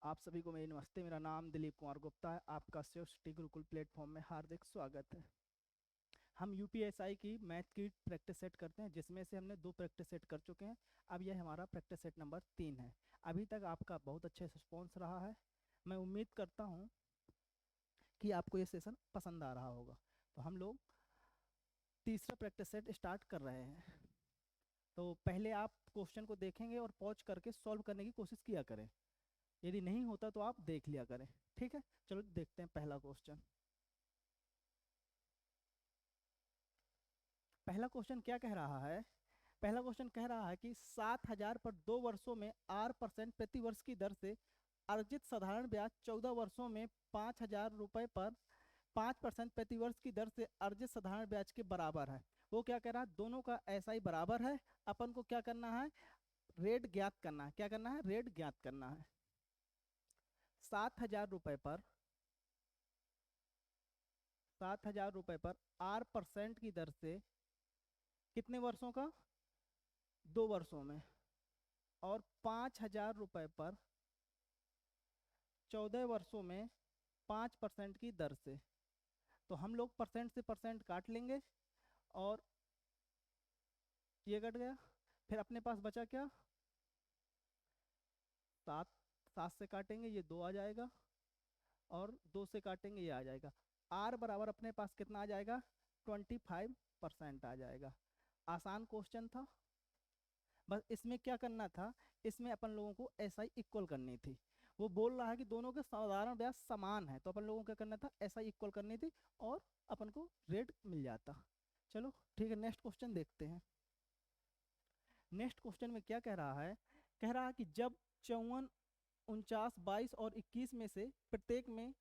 आप सभी को मेरी नमस्ते। मेरा नाम दिलीप कुमार गुप्ता है। आपका सिटी गुरुकुल प्लेटफॉर्म में हार्दिक स्वागत है। हम यूपीएसआई की मैथ की प्रैक्टिस सेट करते हैं, जिसमें से हमने 2 प्रैक्टिस सेट कर चुके हैं। अब यह हमारा प्रैक्टिस सेट नंबर 3 है। अभी तक आपका बहुत अच्छे रिस्पॉन्स रहा है। मैं उम्मीद करता हूँ कि आपको ये सेशन पसंद आ रहा होगा। तो हम लोग तीसरा प्रैक्टिस सेट स्टार्ट कर रहे हैं। तो पहले आप क्वेश्चन को देखेंगे और पॉज करके सॉल्व करने की कोशिश किया करें। यदि नहीं होता तो आप देख लिया करें। ठीक है, चलो देखते हैं पहला क्वेश्चन। पहला क्वेश्चन क्या कह रहा है? पहला क्वेश्चन कह रहा है कि 7,000 पर 2 वर्षों में 8% प्रति वर्ष की दर से अर्जित साधारण ब्याज 14 वर्षों में 5,000 रुपये पर 5% प्रति वर्ष की दर से अर्जित साधारण ब्याज के बराबर है। वो क्या कह रहा है? दोनों का ऐसा ही बराबर है। अपन को क्या करना है? रेट ज्ञात करना है। क्या करना है? रेट ज्ञात करना है। 7,000 रुपये पर 7,000 रुपये पर 8% की दर से कितने वर्षों का? 2 वर्षों में। और 5,000 रुपये पर 14 वर्षों में 5% की दर से। तो हम लोग परसेंट से परसेंट काट लेंगे और ये कट गया। फिर अपने पास बचा क्या? 7। 7 से काटेंगे ये 2 आ जाएगा, और 2 से काटेंगे ये आ जाएगा। आर बराबर अपने पास कितना आ जाएगा? 25% आ जाएगा। आसान क्वेश्चन था। बस इसमें क्या करना था? इसमें अपन लोगों को एसआई इक्वल करनी थी। वो बोल रहा है कि दोनों के साधारण ब्याज समान है, तो अपन लोगों को क्या करना था? एसआई इक्वल करनी थी और अपन को रेट मिल जाता। चलो ठीक है, नेक्स्ट क्वेश्चन देखते हैं। नेक्स्ट क्वेश्चन में क्या कह रहा है? कह रहा है कि जब 54, 49, 22 और 21 में से प्रत्येक में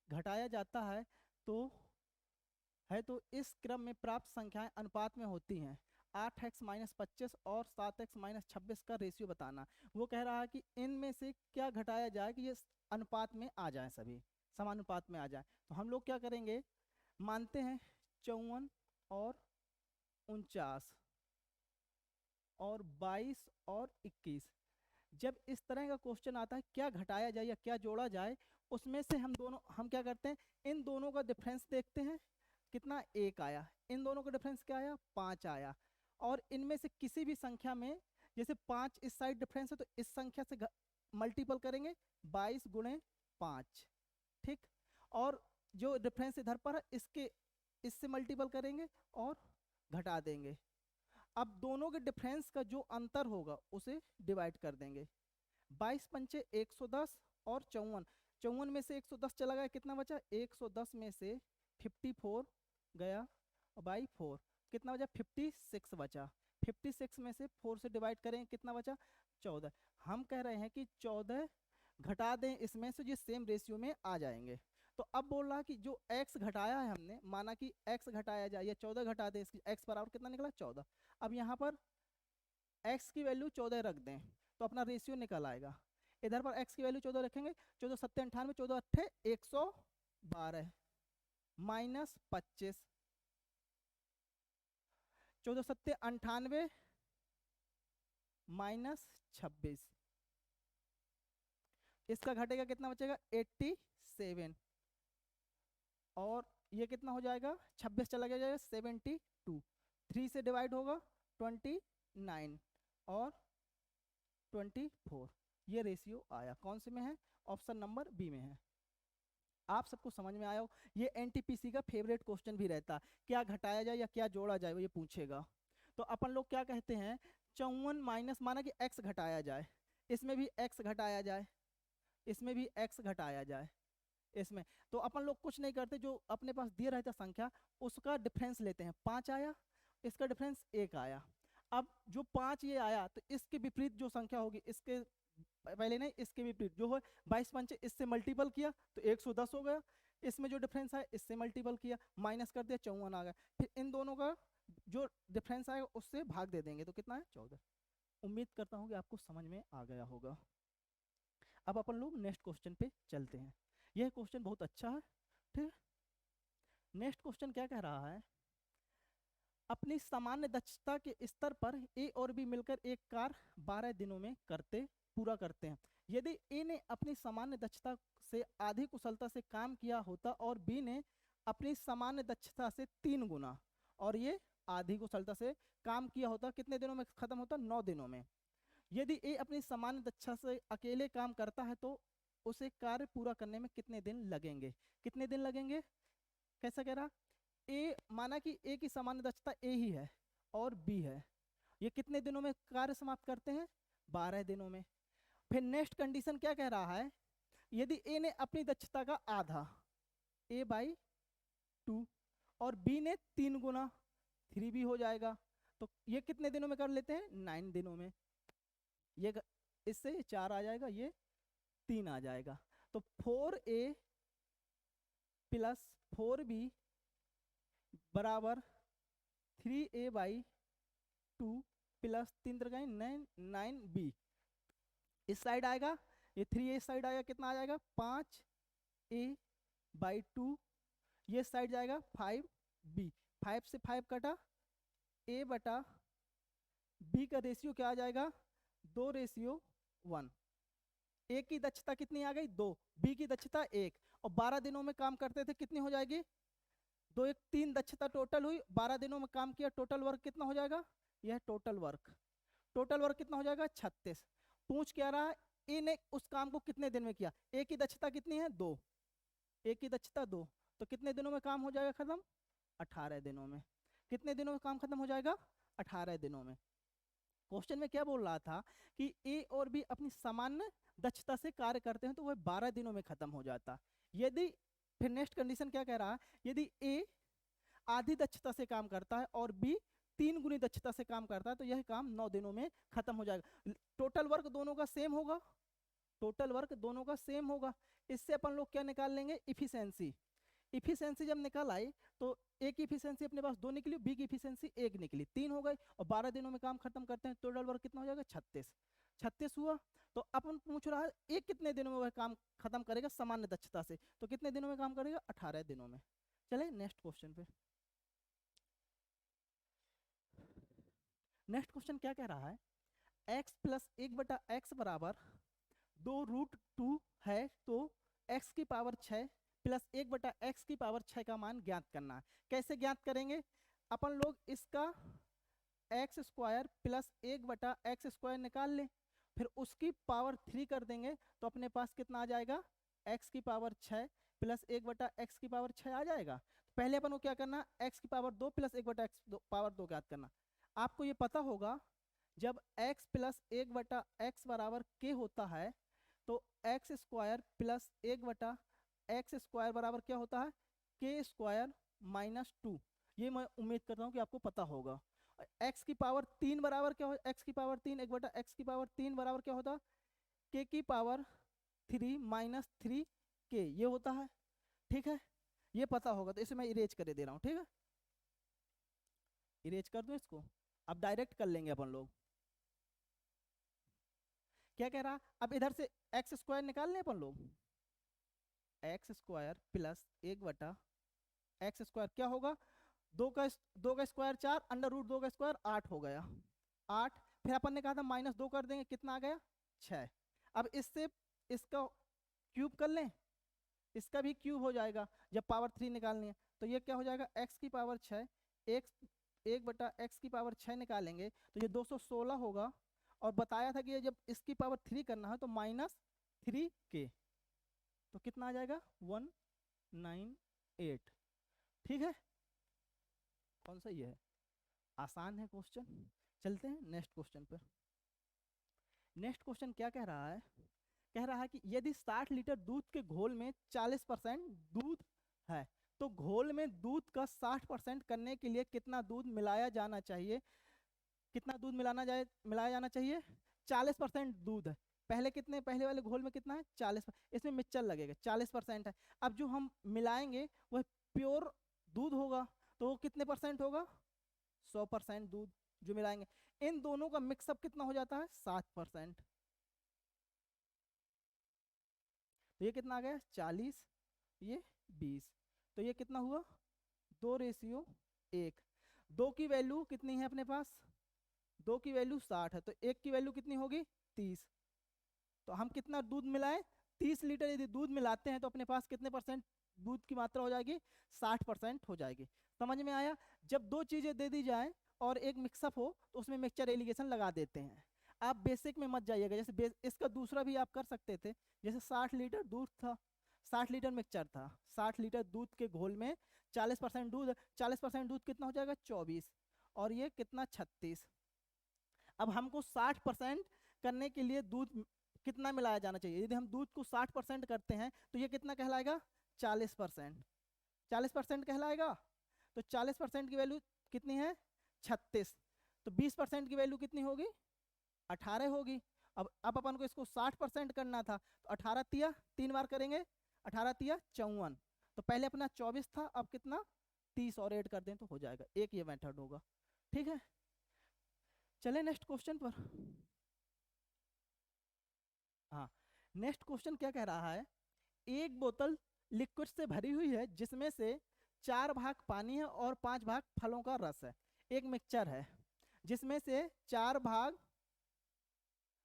घटाया जाता तो इस क्रम में प्राप्त संख्याएं अनुपात में होती हैं। 8x-25 और 7x-26 का रेशियो बताना। वो कह रहा है कि इनमें से क्या घटाया जाए कि ये अनुपात में आ जाए, सभी समानुपात में आ जाए। तो हम लोग क्या करेंगे? मानते हैं 54 और 49 और 22 और 21। जब इस तरह का क्वेश्चन आता है क्या घटाया जाए या क्या जोड़ा जाए, उसमें से हम क्या करते हैं? इन दोनों का डिफरेंस देखते हैं। कितना? 1 आया। इन दोनों का डिफरेंस क्या आया? 5 आया। और इनमें से किसी भी संख्या में, जैसे 5 इस साइड डिफरेंस है तो इस संख्या से मल्टीपल करेंगे, 22 × 5। ठीक। और जो डिफरेंस इधर पर है इससे मल्टीपल करेंगे और घटा देंगे। अब दोनों के डिफरेंस का जो अंतर होगा उसे डिवाइड कर देंगे। 22 × 5 = 110 और 54। 54 में से 110 चला गया, कितना बचा? 110 में से 54 गया बाई 4, कितना बचा? 56 बचा। 56 में से 4 से डिवाइड करें, कितना बचा? 14। हम कह रहे हैं कि 14 घटा दें इसमें से, जो सेम रेशियो में आ जाएंगे। तो अब बोल रहा कि जो x घटाया है हमने, माना कि x घटाया जाए या 14 घटा दें, इसकी x बराबर कितना निकला? 14। अब यहाँ पर x की वैल्यू 14 रख दें तो अपना रेशियो निकल आएगा। इधर पर x की वैल्यू 14 रखेंगे, 14 7 98, 14 8 112 -25, 14 7 98 -26। इसका घटेगा, कितना बचेगा? 87। और ये कितना हो जाएगा? 26 चला जाएगा 72। 3 से डिवाइड होगा 29 और 24। ये रेशियो आया। कौन से में है? ऑप्शन नंबर बी में है। आप सबको समझ में आया हो? ये एनटीपीसी का फेवरेट क्वेश्चन भी रहता है, क्या घटाया जाए या क्या जोड़ा जाए, वो ये पूछेगा। तो अपन लोग क्या कहते हैं? 54 माइनस, माना कि x घटाया जाए, इसमें भी x घटाया जाए, इसमें भी x घटाया जाए, इसमें। तो अपन लोग कुछ नहीं करते, जो अपने पास दिए रहता संख्या उसका डिफरेंस लेते हैं। 5 आया, इसका डिफरेंस 1 आया। अब जो 5 ये आया तो इसके विपरीत जो संख्या होगी, इसके पहले नहीं, इसके विपरीत जो है 22 × 5 इससे मल्टीपल किया तो 110 हो गया। इसमें जो डिफरेंस है इससे मल्टीपल किया, माइनस कर दिया, 54 आ गया। फिर इन दोनों का जो डिफरेंस आएगा उससे भाग दे देंगे, तो कितना है? 14। उम्मीद करता हूँ कि आपको समझ में आ गया होगा। अब अपन लोग नेक्स्ट क्वेश्चन पे चलते हैं। यह क्वेश्चन बहुत अच्छा है। ठीक है, नेक्स्ट क्वेश्चन क्या कह रहा है? अपनी सामान्य दक्षता के स्तर पर ए और बी मिलकर एक कार्य 12 दिनों में पूरा करते हैं। यदि ए ने अपनी सामान्य दक्षता से आधी कुशलता से काम किया होता और बी ने अपनी सामान्य दक्षता से 3 गुना और ये आधी कुशलता से काम किया होता, कितने दिनों में खत्म होता? 9 दिनों में। यदि ए अपनी सामान्य दक्षता से अकेले काम करता है तो उसे कार्य पूरा करने में कितने दिन लगेंगे? कितने दिन लगेंगे? कैसा कह रहा? ए माना कि ए की सामान्य दक्षता ए ही है और बी है, ये कितने दिनों में कार्य समाप्त करते हैं? 12 दिनों में। फिर नेक्स्ट कंडीशन क्या कह रहा है? यदि ए ने अपनी दक्षता का आधा, ए बाई 2, और बी ने 3 गुना, 3 भी हो जाएगा, तो ये कितने दिनों में कर लेते हैं? 9 दिनों में। ये इससे 4 आ जाएगा, ये 3 आ जाएगा, तो 4a प्लस 4b बराबर 3a बाई 2 प्लस 3 3 9 9b। इस साइड आएगा, ये 3a साइड आएगा, कितना आ जाएगा? 5a by 2। ये साइड जाएगा 5b, 5 से 5 कटा, a बटा b का रेशियो क्या आ जाएगा? 2:1। ए की दक्षता कितनी आ गई? 2, बी की दक्षता 1, और 12 दिनों में काम करते थे, कितनी हो जाएगी? 2 1 3 दक्षता टोटल हुई, 12 दिनों में काम किया, टोटल वर्क कितना हो जाएगा? यह टोटल वर्क, टोटल वर्क कितना हो जाएगा? 36। पूछ क्या रहा है? ए ने उस काम को कितने दिन में किया? ए की दक्षता कितनी है? 2, ए की दक्षता 2, तो कितने दिनों में काम हो जाएगा खत्म? 18 दिनों में। कितने दिनों में काम खत्म हो जाएगा? 18 दिनों में। क्वेश्चन में क्या बोल रहा था कि ए और बी अपनी सामान्य दक्षता से कार्य करते हैं तो वह 12 दिनों में खत्म हो जाता। यदि फिर नेक्स्ट कंडीशन क्या कह रहा है? यदि ए आधी दक्षता से काम करता है और बी 3 गुनी दक्षता से काम करता है तो यह काम 9 दिनों में खत्म हो जाएगा। टोटल वर्क दोनों का सेम होगा, टोटल वर्क दोनों का सेम होगा। इससे अपन लोग क्या निकाल लेंगे? इफिशियंसी। इफिशियंसी जब निकाल आई तो ए की इफिशियंसी अपने पास 2 निकली, बी की इफिशियंसी 1 निकली, 3 हो गई, और 12 दिनों में काम खत्म करते हैं, टोटल वर्क कितना हो जाएगा? 36। 36 हुआ, तो अपन पूछ रहा है ए कितने दिनों में वह काम खत्म करेगा सामान्य दक्षता से, तो कितने दिनों में काम करेगा? 18 दिनों में। चले नेक्स्ट क्वेश्चन पे। नेक्स्ट क्वेश्चन क्या कह रहा है? x प्लस 1/x बराबर 2√2 है, तो x की पावर 6 प्लस 1/x की पावर 6 का मान ज्ञात करना है। कैसे ज्ञात करेंगे? अपन लोग इसका एक्स स्क्वायर प्लस 1/x² निकाल लें, फिर उसकी पावर 3 कर देंगे तो अपने पास कितना आ जाएगा? x की पावर 6 प्लस 1/x की पावर 6 आ जाएगा। तो पहले अपन को क्या करना? x की पावर 2 प्लस 1/x पावर 2 ज्ञात करना। आपको ये पता होगा जब x प्लस 1/x बराबर k होता है तो x स्क्वायर प्लस 1/x² बराबर क्या होता है? k square minus 2। ये मैं उम्मीद करता हूँ कि आपको पता होगा। x की पावर 3 बराबर क्या हो? x की पावर 3 1/x की पावर 3 बराबर क्या होता? k की पावर 3 माइनस 3k, ये होता है। ठीक है, ये पता होगा, तो इसे मैं इरेज कर दे रहा हूँ। ठीक है, इरेज कर दूं इसको, अब डायरेक्ट कर लेंगे अपन लोग। क्या कह रहा? अब इधर से x² निकाल लें अपन लोग। x² प्लस 1/x² क्या होगा? 2 का स्क्वायर 4, √2 का स्क्वायर 8 हो गया, 8। फिर अपन ने कहा था -2 कर देंगे, कितना आ गया? 6। अब इससे इसका क्यूब कर लें, इसका भी क्यूब हो जाएगा जब पावर 3 निकालनी है। तो ये क्या हो जाएगा? x की पावर 6, 1/x की पावर 6 निकालेंगे तो ये 216 होगा, और बताया था कि ये जब इसकी पावर 3 करना है तो -3k, तो कितना आ जाएगा? 198। ठीक है, कौन सा ये है? आसान है क्वेश्चन। चलते हैं नेक्स्ट क्वेश्चन पर। नेक्स्ट क्वेश्चन क्या कह रहा है? कह रहा है कि यदि 60 लीटर दूध के घोल में 40% दूध है तो घोल में दूध का 60% करने के लिए कितना दूध मिलाया जाना चाहिए? कितना दूध मिलाया जाना चाहिए? 40% दूध है। पहले वाले घोल में कितना है? 40। इसमें मिक्सचर लगेगा, 40% है। अब जो हम मिलाएंगे वह प्योर दूध होगा, तो वो कितने परसेंट होगा? 100% दूध जो मिलाएंगे। इन दोनों का मिक्सअप कितना हो जाता है? 7%। तो ये कितना आ गया? 40, ये 20, तो ये कितना हुआ? 2:1। 2 की वैल्यू कितनी है अपने पास, 2 की वैल्यू 60 है, तो 1 की वैल्यू कितनी होगी 30। तो हम कितना दूध मिलाएं, 30 लीटर यदि दूध मिलाते हैं तो अपने पास कितने परसेंट दूध की मात्रा हो जाएगी, 60% हो जाएगी। समझ में आया। जब दो चीजें दे दी जाए और एक मिक्सअप हो तो उसमें मिक्सचर एलिगेशन लगा देते हैं। आप बेसिक में मत जाइएगा, जैसे इसका दूसरा भी आप कर सकते थे। जैसे 60 लीटर दूध था, 60 लीटर मिक्सचर था, 60 लीटर दूध के घोल में 40% दूध, 40% दूध कितना हो जाएगा 24, और ये कितना 36। अब हमको 60% करने के लिए दूध कितना मिलाया जाना चाहिए, यदि हम दूध को 60% करते हैं तो ये कितना कहलाएगा 40%, 40% कहलाएगा। तो 40% की वैल्यू कितनी है 36, तो 20% की वैल्यू कितनी होगी 18 होगी। अब अपन को इसको 60% करना था, तो 18 तिया 3 बार करेंगे, 18 तिया 54, तो पहले अपना 24 था, अब कितना 30 और ऐड कर दें तो हो जाएगा। एक ये मेथड होगा, ठीक है। चले नेक्स्ट क्वेश्चन पर। हाँ, नेक्स्ट क्वेश्चन क्या कह रहा है, एक बोतल लिक्विड से भरी हुई है जिसमें से 4 भाग पानी है और 5 भाग फलों का रस है। एक मिक्सचर है जिसमें से 4 भाग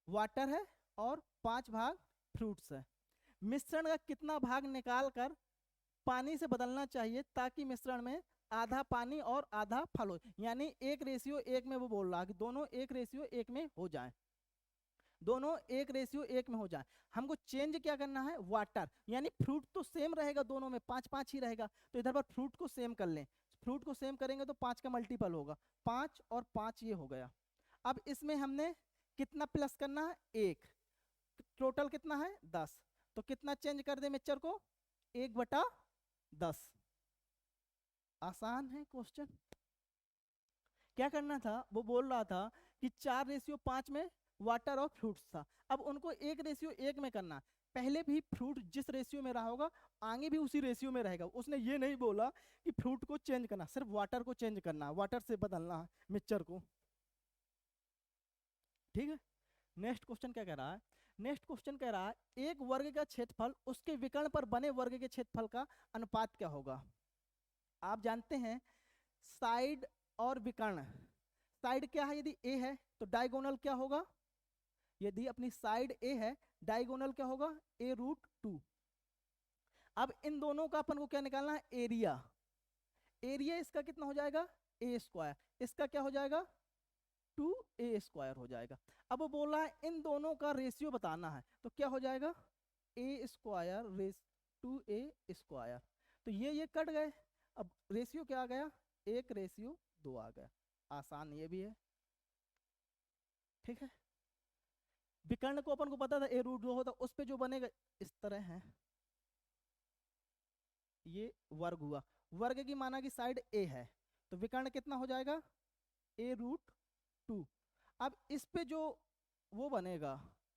वाटर है और 5 भाग फ्रूट्स है। मिश्रण का कितना भाग निकाल कर पानी से बदलना चाहिए ताकि मिश्रण में आधा पानी और आधा फल हो, यानी 1:1 में वो बोल रहा है कि दोनों 1:1 में हो जाए, दोनों 1:1 में हो जाए। हमको चेंज क्या करना है वाटर, यानी फ्रूट तो सेम रहेगा दोनों में, 5-5 ही रहेगा, तो इधर पर फ्रूट को सेम कर लें। फ्रूट को सेम करेंगे तो 5 का मल्टीपल होगा, 5 और 5 ये हो गया। अब इसमें हमने कितना प्लस करना है 1, टोटल कितना है 10, तो कितना चेंज कर दे मिक्सचर को 1/10। आसान है क्वेश्चन। क्या करना था, वो बोल रहा था कि 4:5 में वाटर और फ्रूट्स था, अब उनको 1:1 में करना। पहले भी फ्रूट जिस रेशियो में रहा होगा आगे भी उसी रेशियो में रहेगा। उसने ये नहीं बोला कि फ्रूट को चेंज करना, सिर्फ वाटर को चेंज करना, वाटर से बदलना है मिक्सचर को, ठीक है। नेक्स्ट क्वेश्चन क्या कह रहा है, नेक्स्ट क्वेश्चन कह रहा है एक वर्ग का क्षेत्रफल उसके विकर्ण पर बने वर्ग के क्षेत्रफल का अनुपात क्या होगा। आप जानते हैं साइड और विकर्ण, साइड क्या है, यदि ए है तो डायगोनल क्या होगा, यदि अपनी साइड ए है डायगोनल क्या होगा A√2। अब इन दोनों का अपन को क्या निकालना है एरिया, एरिया इसका कितना हो जाएगा A², इसका क्या हो जाएगा 2A² हो जाएगा। अब वो बोल रहा है इन दोनों का रेशियो बताना है, तो क्या हो जाएगा A² 2A², तो ये कट गए, अब रेशियो क्या आ गया 1:2 आ गया। आसान ये भी है, ठीक है। विकर्ण को अपन को पता था A√2 होता, उस पे जो बनेगा इस तरह है, ये वर्ग हुआ, वर्ग की माना कि साइड ए है, तो विकर्ण कितना हो जाएगा A√2। अब इस पे जो वो बनेगा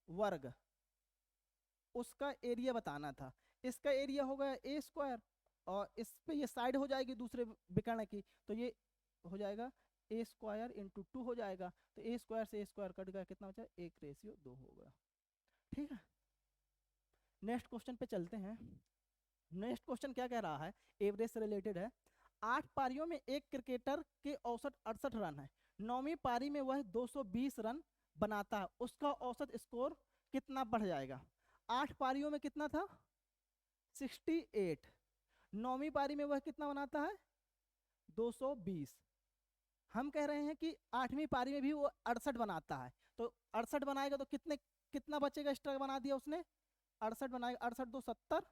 वर्ग उसका एरिया बताना था, इसका एरिया हो गया A², और इस पे ये साइड हो जाएगी दूसरे विकर्ण की, तो ये हो जाएगा A² × 2 हो जाएगा, तो A² से A² कट गया, कितना हो जाएगा 1:2 हो गया, ठीक है। नेक्स्ट क्वेश्चन पे चलते हैं। नेक्स्ट क्वेश्चन क्या कह रहा है, एवरेज से रिलेटेड है। 8 पारियों में एक क्रिकेटर के औसत 68 रन है, 9वीं पारी में वह 220 रन बनाता है, उसका औसत स्कोर कितना बढ़ जाएगा। 8 पारियों में कितना था 68, 9वीं पारी में वह कितना बनाता है 220। हम कह रहे हैं कि 8वीं पारी में भी वो 68 बनाता है, तो 68 बनाएगा तो कितना बचेगा एक्स्ट्रा बना दिया उसने, 68 बनाएगा, 68 2 70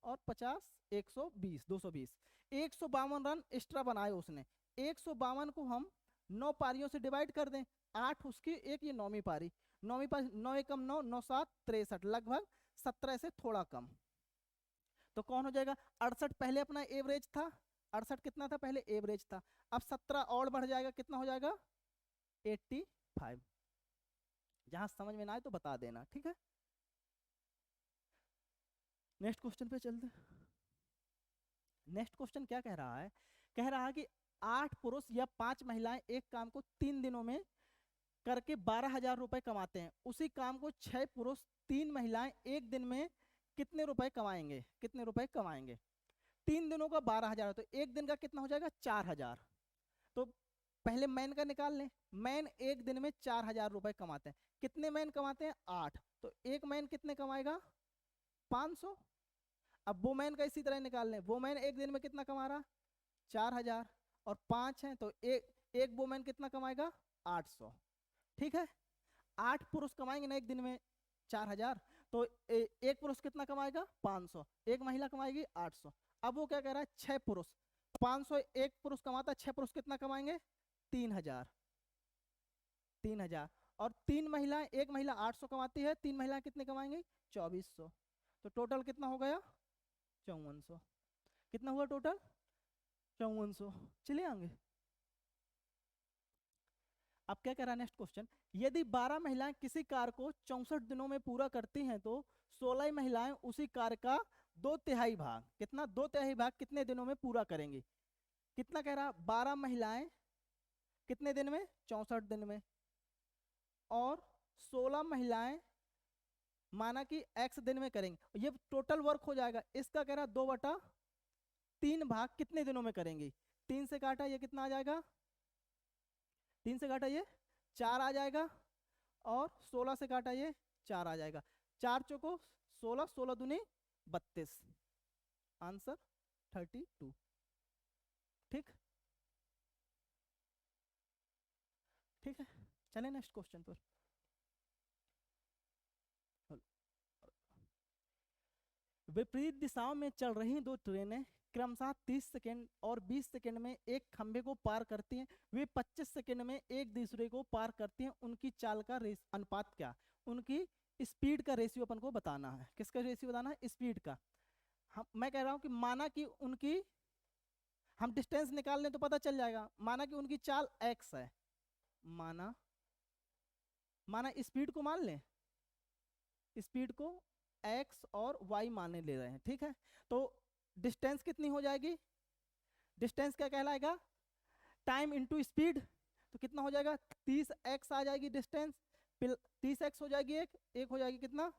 और 50 120 220, 152 रन एक्स्ट्रा बनाए उसने। 152 को हम 9 पारियों से डिवाइड कर दें, 8 उसकी, एक ये 9वीं पारी, 9वीं पारी 9 × 9 9 7 63, लगभग 17 से थोड़ा कम, तो कौन हो जाएगा 68 पहले अपना एवरेज था, 68 कितना था पहले एवरेज था, अब 17 और बढ़ जाएगा, कितना हो जाएगा 85। जहां समझ में ना आए तो बता देना, ठीक है। नेक्स्ट क्वेश्चन पे चलते हैं। नेक्स्ट क्वेश्चन क्या कह रहा है, कह रहा है कि 8 पुरुष या 5 महिलाएं एक काम को 3 दिनों में करके 12,000 रुपए कमाते हैं, उसी काम को 6 पुरुष 3 महिलाएं एक दिन में कितने रुपए कमाएंगे, कितने रुपए कमाएंगे। 3 दिनों का 12,000 तो एक दिन का कितना हो जाएगा 4,000, तो पहले मैन का निकाल लें। मैन एक दिन में 4,000 रुपए कमाते हैं। कितने मैन कमाते हैं? 8। तो एक मैन कितने कमाएगा? 500। अब वो मैन का इसी तरह निकाल लें। वो मैन एक दिन में कितना कमा रहा? 4,000। और 5 है तो एक एक वो मैन कितना कमाएगा? 800। ठीक है, 8 पुरुष कमाएंगे ना एक दिन में 4,000, तो एक पुरुष कितना कमाएगा? 500। एक महिला कमाएगी 800। अब वो क्या कह रहा है? 6 पुरुष, 500 एक पुरुष कमाता है, 6 पुरुष कितना कमाएंगे? 3,000। 3,000। और 3 महिलाएं, एक महिला 800 कमाती है, 3 महिलाएं कितने कमाएंगी? 2,400। तो टोटल कितना हो गया? 5,400। कितना हुआ टोटल? 5,400। चलिए आगे। अब क्या कह रहा है नेक्स्ट क्वेश्चन, यदि 12 महिलाएं किसी कार्य को 64 दिनों में पूरा करती हैं तो 16 महिलाएं उसी कार्य का 2/3 भाग, कितना? 2/3 भाग कितने दिनों में पूरा करेंगी? कितना कह रहा? 12 महिलाएं कितने दिन में? 64 दिन में। और 16 महिलाएं माना कि x दिन में करेंगे, ये टोटल वर्क हो जाएगा। इसका कह रहा 2/3 भाग कितने दिनों में करेंगी? 3 से काटा ये कितना आ जाएगा? 3 से काटा ये 4 आ जाएगा। और 16 से काटा ये 4 आ जाएगा। 4 चौको 16, 16 दूनी 32। आंसर 32। ठीक, ठीक है। चले नेक्स्ट क्वेश्चन पर। विपरीत दिशाओं में चल रही दो ट्रेनें क्रमशः 30 सेकेंड और 20 सेकेंड में एक खंभे को पार करती हैं। वे 25 सेकेंड में एक दूसरे को पार करती हैं। उनकी चाल का अनुपात क्या? उनकी स्पीड का रेशियो अपन को बताना है। किसका रेशियो बताना है? स्पीड का। मैं कह रहा हूं कि माना कि उनकी, हम डिस्टेंस निकाल लें तो पता चल जाएगा। माना कि उनकी चाल x है, माना माना स्पीड को मान लें, स्पीड को x और y माने ले रहे हैं। ठीक है, तो डिस्टेंस कितनी हो जाएगी? डिस्टेंस क्या कहलाएगा? Time into speed. तो कितना हो जाएगा? 30x आ जाएगी डिस्टेंस। 30x हो जाएगी, एक हो जाएगी कितना?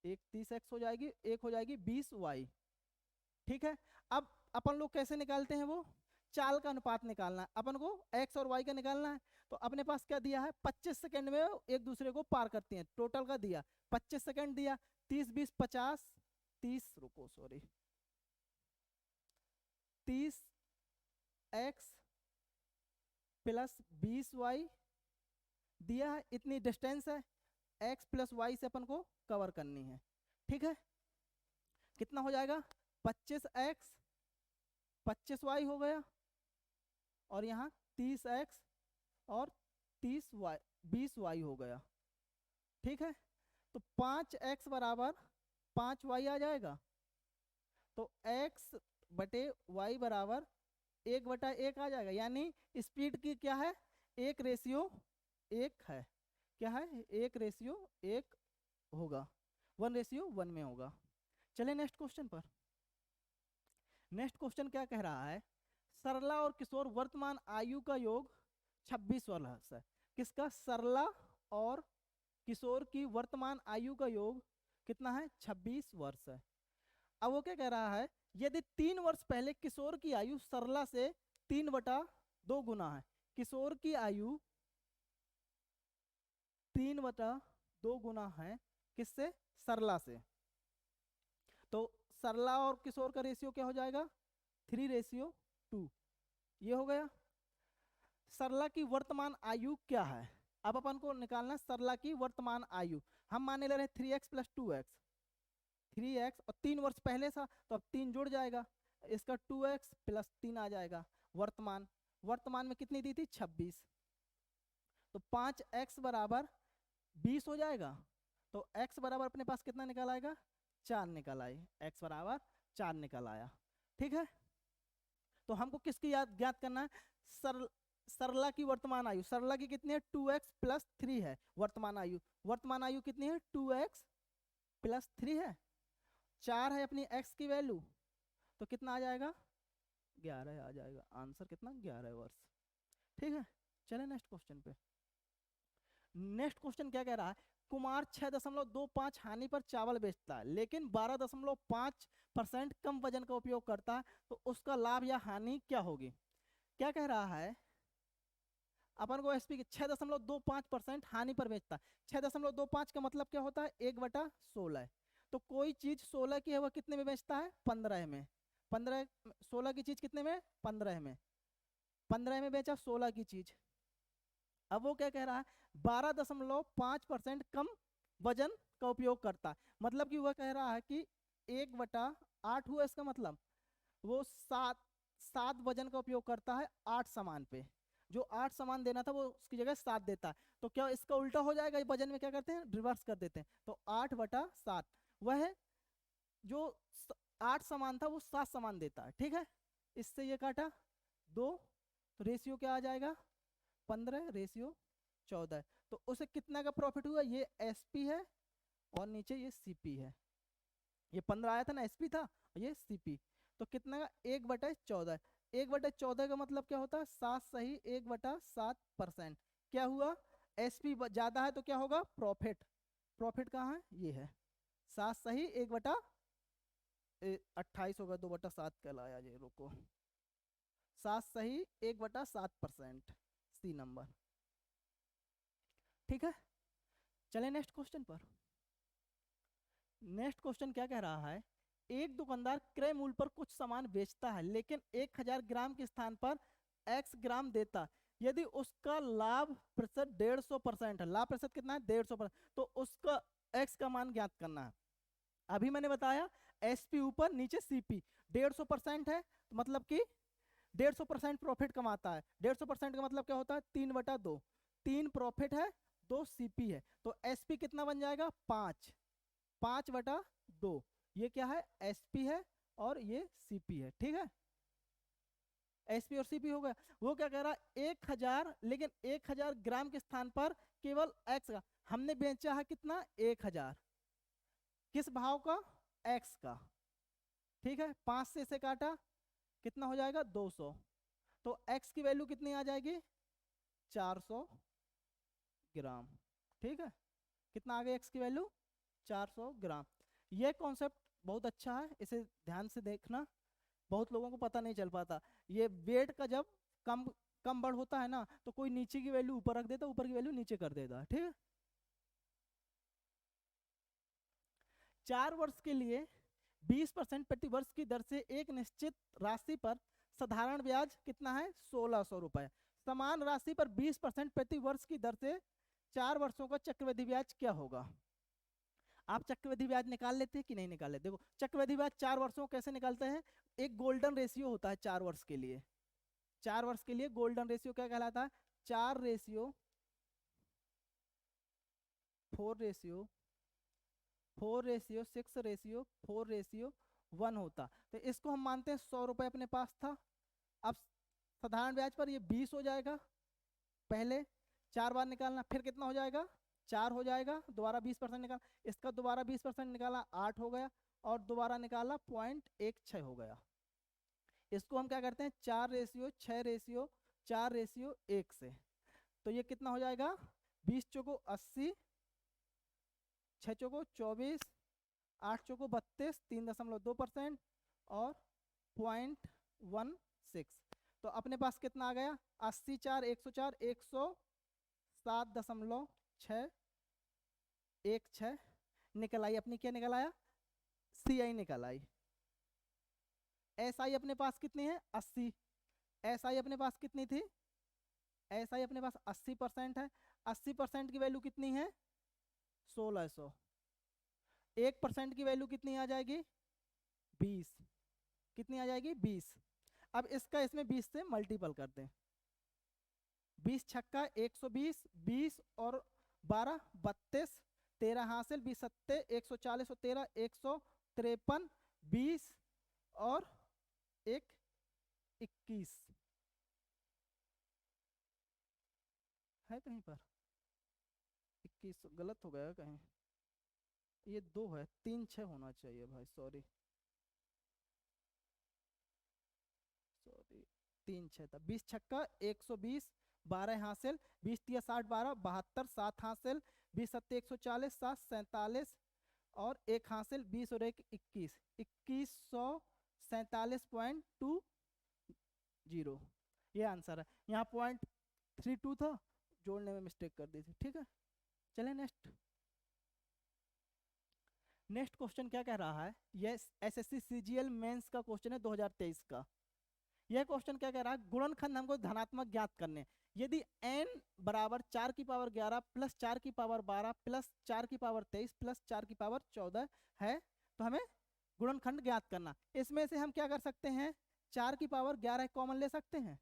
एक 30x हो जाएगी, एक हो जाएगी 20y। ठीक है, अब अपन लोग कैसे निकालते हैं? वो चाल का अनुपात निकालना है अपन को, x और y का निकालना है। तो अपने पास क्या दिया है? 25 सेकंड में एक दूसरे को पार करती हैं। टोटल का दिया 25 सेकंड दिया, 30 20 50, 30 रुको सॉरी 30x प्लस 20y दिया है। इतनी डिस्टेंस है, x प्लस y से अपन को कवर करनी है। ठीक है, कितना हो जाएगा? 25x 25y हो गया, और यहाँ 30x और 30y 20y हो गया। ठीक है, तो 5x बराबर 5y आ जाएगा। तो x बटे y बराबर 1/1 आ जाएगा। यानी स्पीड की क्या है? 1:1 है। क्या है? 1:1 होगा, 1:1 में होगा। चले नेक्स्ट क्वेश्चन पर। नेक्स्ट क्वेश्चन क्या कह रहा है? सरला और किशोर वर्तमान आयु का योग 26 वर्ष है। किसका? सरला और किशोर की वर्तमान आयु का योग कितना है? 26 वर्ष है। अब वो क्या कह रहा है? यदि 3 वर्ष पहले किशोर की आयु सरला से 3/2 गुना है। किशोर की आयु 3/2 गुना है किससे? सरला से। तो सरला और किशोर का रेशियो क्या हो जाएगा? 3:2। ये हो गया। सरला की वर्तमान आयु क्या है? अब अपन को निकालना है सरला की वर्तमान आयु। हम माने ले रहे हैं 3x प्लस 2x, 3x और 3 वर्ष पहले था तो अब 3 जुड़ जाएगा, इसका 2x प्लस 3 आ जाएगा। वर्तमान वर्तमान में कितनी दी थी? 26। तो 5x बराबर 20 हो जाएगा। तो x बराबर अपने पास कितना निकल आएगा? 4 निकल आए। x बराबर 4 निकल आया। ठीक है, तो हमको किसकी ज्ञात करना है? सरला की वर्तमान आयु। सरला की कितनी है? 2x प्लस 3 है वर्तमान आयु। वर्तमान आयु कितनी है? 2x प्लस 3 है। 4 है अपनी x की वैल्यू, तो कितना आ जाएगा? 11 आ जाएगा। आंसर कितना? 11 वर्ष। ठीक है, चले नेक्स्ट क्वेश्चन पे। नेक्स्ट क्वेश्चन क्या कह रहा है? कुमार 6.25 हानि पर चावल बेचता है लेकिन 12.5% कम वजन का उपयोग करता है, तो उसका लाभ या हानि क्या होगी? क्या कह रहा है? अपन को एसपी 6.25% हानि पर बेचता है। 6.25 का मतलब क्या होता है? 1/16। तो कोई चीज 16 की है वह कितने में बेचता है? 15 में। 15, 16 की चीज कितने में? 15 में। 15 में बेचा 16 की चीज। अब वो क्या कह रहा है? 12.5% कम वजन का उपयोग करता है, मतलब कि वह कह रहा है कि 1/8 हुआ, इसका मतलब वो सात सात वजन का उपयोग करता है 8 सामान पे। जो 8 सामान देना था वो उसकी जगह 7 देता है। तो क्या इसका उल्टा हो जाएगा? वजन में क्या करते हैं? रिवर्स कर देते हैं। तो 8/7 वह है जो 8 सामान था वो 7 सामान देता है। ठीक है, इससे ये काटा 2, तो रेशियो क्या आ जाएगा? 15/14। तो उसे कितना का प्रॉफिट हुआ? ये एसपी है और नीचे ये सीपी है। ये 15 आया था ना, एसपी था, और ये सीपी। तो कितना का? 1/14। 1/14 का मतलब क्या होता है? 7 सही 1/7%। क्या हुआ? एसपी ज्यादा है तो क्या होगा? प्रॉफिट। प्रॉफिट कहाँ है? ये है 7 सही 1/28 होगा, 2/7 कहलाया। ये रुको, 7 सही 1/7%, सी नंबर। ठीक है, चले नेक्स्ट क्वेश्चन पर। नेक्स्ट क्वेश्चन क्या कह रहा है? एक दुकानदार क्रय मूल्य पर कुछ सामान बेचता है लेकिन 1000 ग्राम के स्थान पर x ग्राम देता है। यदि उसका लाभ प्रतिशत 150% है, लाभ प्रतिशत कितना है? 150%, तो उसका x का मान ज्ञात करना है। अभी मैंने बताया एसपी ऊपर नीचे सीपी। 150% है तो मतलब कि 150% प्रॉफिट कमाता है। 150% का मतलब क्या होता है? 3/2। 3 प्रॉफिट है, 2 सीपी है, तो एसपी कितना बन जाएगा? 5। 5/2। ये क्या है? एसपी है और ये सीपी है। ठीक है, एसपी और सीपी हो गया। वो क्या कह रहा है? 1000, लेकिन 1000 ग्राम के स्थान पर केवल एक्स का हमने बेचा है। कितना? 1000। किस भाव का? एक्स का। ठीक है, 5 से इसे काटा, कितना हो जाएगा? 200। तो एक्स की वैल्यू कितनी आ जाएगी? 400 ग्राम। ठीक है, कितना आ गया एक्स की वैल्यू? 400 ग्राम। ये कॉन्सेप्ट बहुत अच्छा है, इसे ध्यान से देखना। बहुत लोगों को पता नहीं चल पाता। ये वेट का जब कम कम बढ़ होता है ना, तो कोई नीचे की वैल्यू ऊपर रख देता, ऊपर की वैल्यू नीचे कर देता। ठीक है, 4 वर्ष के लिए 20% प्रति वर्ष की दर से एक निश्चित राशि पर साधारण ब्याज कितना है? 1600 रुपए। समान राशि पर 20% प्रति वर्ष की दर से 4 वर्षों का चक्रवृद्धि ब्याज क्या होगा? आप चक्रवृद्धि ब्याज निकाल लेते हैं कि नहीं निकाल लेते? देखो, चक्रवृद्धि ब्याज 4 वर्षों को कैसे निकालते हैं? एक गोल्डन रेशियो होता है 4 वर्ष के लिए। 4 वर्ष के लिए गोल्डन रेशियो क्या कहलाता है? 4/4 4/6 4/4 होता। तो इसको हम मानते हैं 100 रुपए अपने पास था। अब साधारण ब्याज पर ये 20 हो जाएगा। पहले 4 बार निकालना, फिर कितना हो जाएगा? 4 हो जाएगा। दोबारा 20% निकाल, इसका दोबारा 20% निकाला, 8 हो गया। और दोबारा निकाला, 0.16 हो गया। इसको हम क्या करते हैं? 4/6/4/1 से। तो ये कितना हो जाएगा? 20 चौको 80, 6 चौको 24, 8 चौको 32, 3.2% और 0.16। तो अपने पास कितना आ गया? 80 4 104 107.616 निकल आई अपनी। क्या निकल आया? सी आई निकल आई। एस आई अपने पास कितनी है? 80। एस आई अपने पास कितनी थी? एस आई अपने पास 80% है। 80% की वैल्यू कितनी है? 1600। 1% की वैल्यू कितनी आ जाएगी? 20। कितनी आ जाएगी? 20। अब इसका इसमें 20 से मल्टीपल कर दें। 20 छक्का 120, 20 और 12 32, 13 हासिल, 20 सत्ते 140 और 13 153, 20 और 1 21 है कहीं पर? 21 गलत हो गया कहीं? ये 2 है, 3 6 होना चाहिए भाई, सॉरी सॉरी। 3 6 था। 20 छक्का 120, 12 हासिल, 20 तिया 60 12 72, 7 हासिल, 20 सत्ते 140, 7 47 और 1 हासिल, 20 और 1 21, 2147.20। ये आंसर है। यहाँ 0.32 था, जोड़ने में मिस्टेक कर दी थी। ठीक है, चले नेक्स्ट। नेक्स्ट क्वेश्चन क्या कह रहा है, ये एसएससी सीजीएल मेंस का क्वेश्चन है 2023 का। यह क्वेश्चन क्या कह रहा है, गुणनखंड हमको धनात्मक ज्ञात करने। यदि n बराबर 4 की पावर 11 प्लस 4 की पावर 12 प्लस 4 की पावर 23 प्लस 4 की पावर 14 है तो हमें गुणनखंड ज्ञात करना। इसमें से हम क्या कर सकते हैं, 4 की पावर 11 कॉमन ले सकते हैं,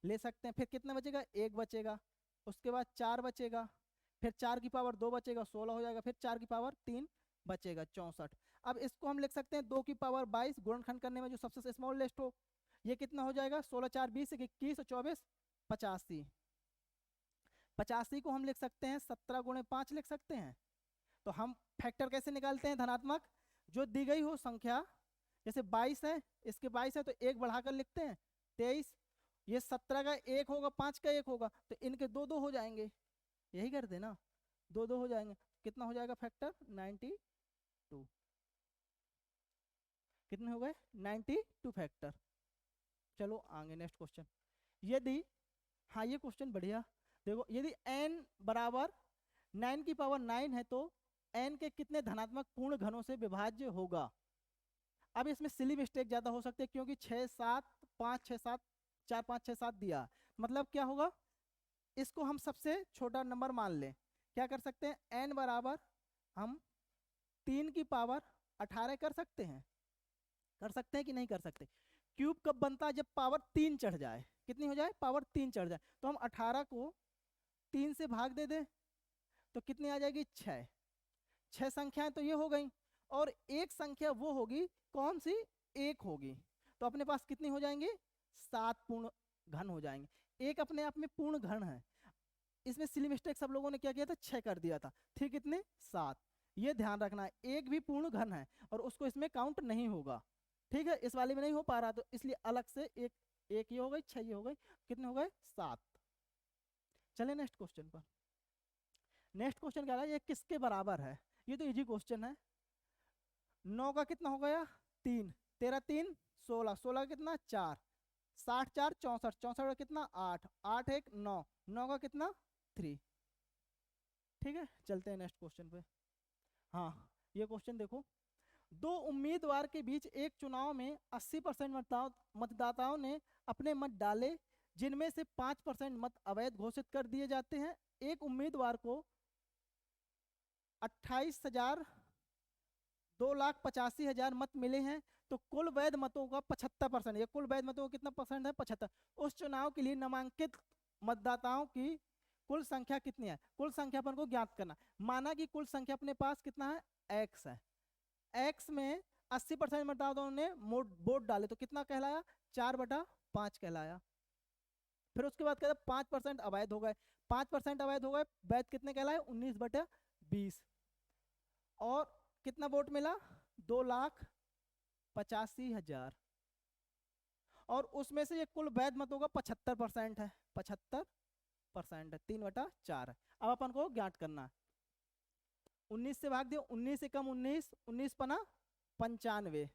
फिर कितना बचेगा, 1 बचेगा, उसके बाद 4 बचेगा, फिर 4 की पावर 2 बचेगा, 16 हो जाएगा, फिर 4 की पावर 3 बचेगा, 64। अब इसको हम लिख सकते हैं 2 की पावर 22, गुणनखंड करने में जो सबसे स्मॉलेस्ट हो, ये कितना हो जाएगा, 16 4 20 21 और 24 85। 85 को हम लिख सकते हैं 17 गुणे 5 लिख सकते हैं। तो हम फैक्टर कैसे निकालते हैं धनात्मक, जो दी गई हो संख्या, जैसे 22 है, इसके 22 है तो 1 बढ़ाकर लिखते हैं 23, ये 17 का 1 होगा, 5 का 1 होगा, तो इनके 2 2 हो जाएंगे, यही कर देना, 2 2 हो जाएंगे। कितना हो जाएगा फैक्टर, 92। कितने हो गए, 92 फैक्टर। चलो आगे नेक्स्ट क्वेश्चन। यदि, हाँ ये क्वेश्चन बढ़िया, देखो यदि n बराबर 9 की पावर 9 है तो n के कितने धनात्मक पूर्ण घनों से विभाज्य होगा। अब इसमें सिली मिस्टेक ज्यादा हो सकती है, क्योंकि 6 7 5 6 7 4 5 6 7 दिया, मतलब क्या होगा, इसको हम सबसे छोटा नंबर मान लें। क्या कर सकते हैं, n बराबर हम 3 की पावर 18 कर सकते हैं, कि नहीं कर सकते। क्यूब कब बनता है, जब पावर 3 चढ़ जाए, कितनी हो जाए, पावर 3 चढ़ जाए। तो हम 18 को 3 से भाग दे दें तो कितनी आ जाएगी, 6। 6 संख्याएं तो ये हो गई, और एक संख्या वो होगी, कौन सी, 1 होगी। तो अपने पास कितनी हो जाएंगी, 7 पूर्ण घन हो जाएंगे। एक अपने आप में पूर्ण घन है, इसमें सिली मिस्टेक सब लोगों ने क्या किया था, 6 कर दिया था, ठीक, कितने, 7। ये ध्यान रखना है, एक भी पूर्ण घन है और उसको इसमें काउंट नहीं होगा। ठीक है, इस वाले में नहीं हो पा रहा तो इसलिए अलग से एक ये हो गई, 6 ये हो गई, कितने हो गए, 7। चले नेक्स्ट क्वेश्चन पर। नेक्स्ट क्वेश्चन क्या है, ये किसके बराबर है, ये तो इजी क्वेश्चन है। 9 का कितना हो गया, 3, 13 3 16, 16 का कितना, 4, 60 4 64, 64 का कितना, 8, 8 1 9, 9 का कितना, 3। ठीक है, चलते हैं नेक्स्ट क्वेश्चन पे। हाँ ये क्वेश्चन देखो, दो उम्मीदवार के बीच एक चुनाव में 80% मतदाताओं ने अपने मत डाले, जिनमें से 5% मत अवैध घोषित कर दिए जाते हैं। एक उम्मीदवार को 2,85,000 मत मिले हैं, तो कुल वैध मतों का 75%, ये कुल वैध मतों का कितना परसेंट है, 75। उस चुनाव के लिए नामांकित मतदाताओं की कुल संख्या कितनी है, कुल संख्या अपन को ज्ञात करना। माना कि कुल संख्या अपने पास कितना है, x है, x में 80% मतदाताओं ने वोट डाले तो कितना कहलाया, 4/5 कहलाया। फिर उसके बाद कहते 5% अवैध हो गए, 5% अवैध हो गए, वैध कितने कहलाए, 19/20। और कितना वोट मिला, 2,85,000, और उसमें से ये कुल वैध मतों का 75% है, 75% है, 3/4 है। अब अपन को ज्ञात करना है, 19 से भाग दिया, 19 से कम 19, 19 पना 95,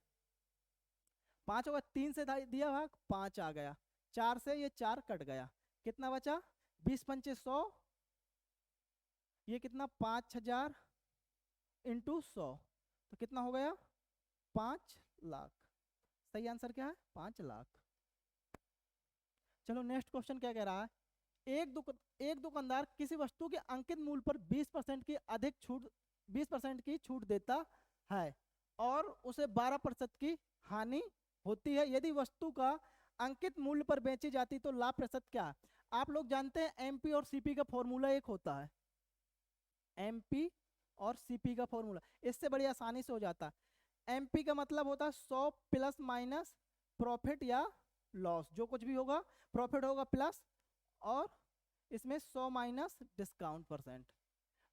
5 होगा, 3 से दिया भाग, 5 आ गया, 4 से ये 4 कट गया, कितना बचा, 20 पंचे 100, ये कितना 5,000 इंटू 100, तो कितना हो गया, 5 लाख। सही आंसर क्या है, 5 लाख। चलो नेक्स्ट क्वेश्चन क्या कह रहा है, एक दुकानदार किसी वस्तु के अंकित मूल्य पर 20% की अधिक छूट 20% की छूट देता है और उसे 12% की हानि होती है। यदि वस्तु का अंकित मूल्य पर बेची जाती तो लाभ प्रतिशत क्या है। आप लोग जानते हैं एमपी और सीपी का फॉर्मूला एक होता है, एमपी और सीपी का फॉर्मूला, इससे बड़ी आसानी से हो जाता है। एमपी का मतलब होता है 100 प्लस माइनस प्रॉफिट या लॉस, जो कुछ भी होगा प्रॉफिट होगा प्लस, और इसमें 100 माइनस डिस्काउंट परसेंट।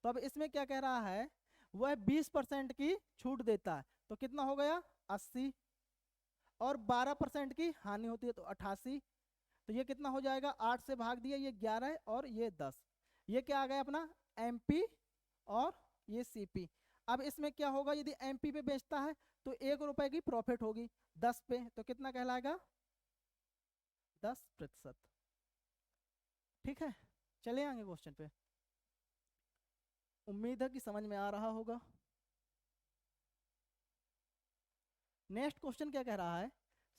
तो अब इसमें क्या कह रहा है, वह 20% की छूट देता है, तो कितना हो गया 80, और 12% की हानि होती है तो 88, तो ये कितना हो जाएगा, 8 से भाग दिया, ये 11 है और ये 10। ये क्या आ गया अपना MP और ये CP। अब इसमें क्या होगा, यदि MP पे बेचता है तो 1 रुपए की प्रॉफिट होगी, 10 पे तो कितना कहलाएगा, 10%। ठीक है, चले आगे क्वेश्चन पे। उम्मीद है कि समझ में आ रहा होगा। नेक्स्ट क्वेश्चन क्या कह रहा है,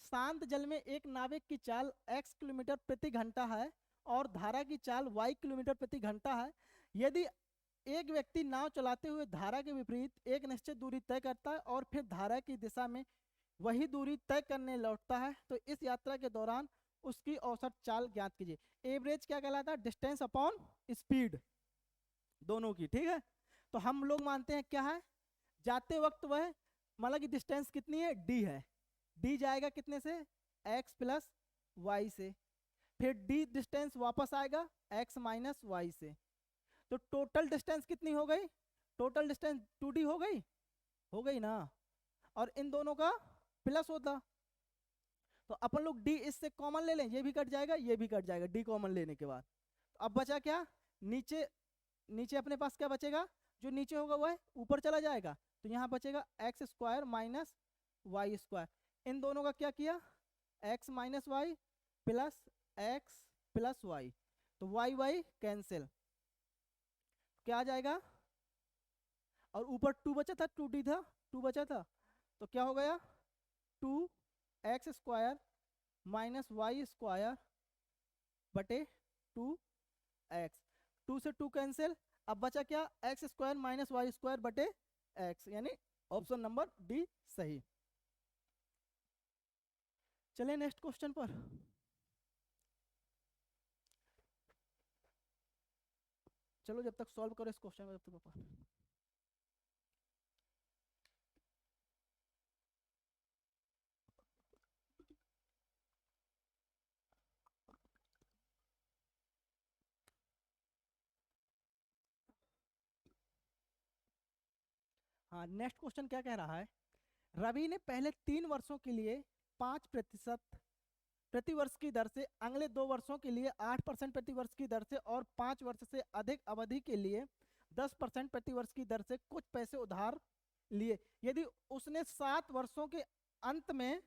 शांत जल में एक नाविक की चाल x किलोमीटर प्रति घंटा है और धारा की चाल y किलोमीटर प्रति घंटा है। यदि एक व्यक्ति नाव चलाते हुए धारा के विपरीत एक निश्चित दूरी तय करता है और फिर धारा की दिशा में वही दूरी तय करने लौटता है, तो इस यात्रा के दौरान उसकी औसत चाल ज्ञात कीजिए। एवरेज क्या कहलाता है, डिस्टेंस अपॉन स्पीड दोनों की। ठीक है, तो हम लोग मानते हैं क्या है, जाते वक्त वह मतलब कि डिस्टेंस कितनी है, d है। d जाएगा कितने से, x प्लस वाई से, फिर d डिस्टेंस वापस आएगा x माइनस वाई से। तो टोटल डिस्टेंस कितनी हो गई, टोटल डिस्टेंस 2d हो गई ना, और इन दोनों का प्लस होता तो अपन लोग d इससे कॉमन ले लें, ये भी कट जाएगा ये भी कट जाएगा d कॉमन लेने के बाद। तो अब बचा क्या, नीचे नीचे अपने पास क्या बचेगा, जो नीचे होगा वह ऊपर चला जाएगा, तो यहाँ बचेगा x square minus y square. इन दोनों का क्या किया, x minus y plus x plus y, तो वाई वाई कैंसिल, क्या आ जाएगा, और ऊपर 2 बचा था, 2d था, 2 बचा था, तो क्या हो गया 2x square minus y square बटे 2x, 2 से 2 कैंसिल, अब बचा क्या, x square minus y square बटे x, यानी ऑप्शन नंबर डी सही। चलिए नेक्स्ट क्वेश्चन पर। चलो जब तक सॉल्व करो इस क्वेश्चन को, जब तक पापा। हाँ, नेक्स्ट क्वेश्चन क्या कह रहा है, रवि ने पहले 3 वर्षों के लिए 5% प्रति वर्ष की दर से, अगले 2 वर्षों के लिए 8% प्रति वर्ष की दर से और 5 वर्ष से अधिक अवधि के लिए 10% प्रति वर्ष की दर से कुछ पैसे उधार लिए। यदि उसने 7 वर्षों के अंत में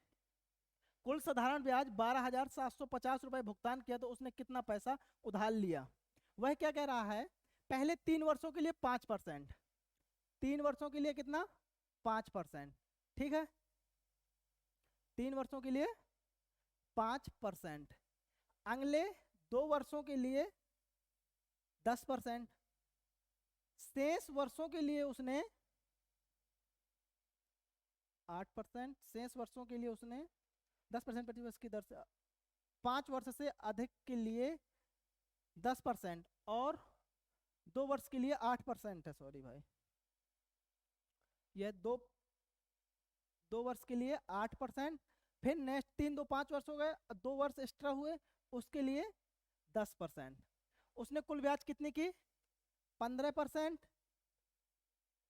कुल साधारण ब्याज 12,750 रुपए भुगतान किया तो उसने कितना पैसा उधार लिया। वह क्या कह रहा है, पहले 3 वर्षों के लिए 5%, 3 वर्षों के लिए कितना 5%, ठीक है, 3 वर्षों के लिए 5%, अगले 2 वर्षों के लिए 10%, शेष वर्षों के लिए उसने 8%, शेष वर्षों के लिए उसने 10% प्रति वर्ष की दर से, 5 वर्ष से अधिक के लिए 10% और 2 वर्ष के लिए 8% है, सॉरी भाई, यह 2 वर्ष के लिए 8%, फिर नेक्स्ट 3 2 5 वर्ष हो गए, 2 वर्ष एक्स्ट्रा हुए उसके लिए 10%। उसने कुल ब्याज कितनी की, 15%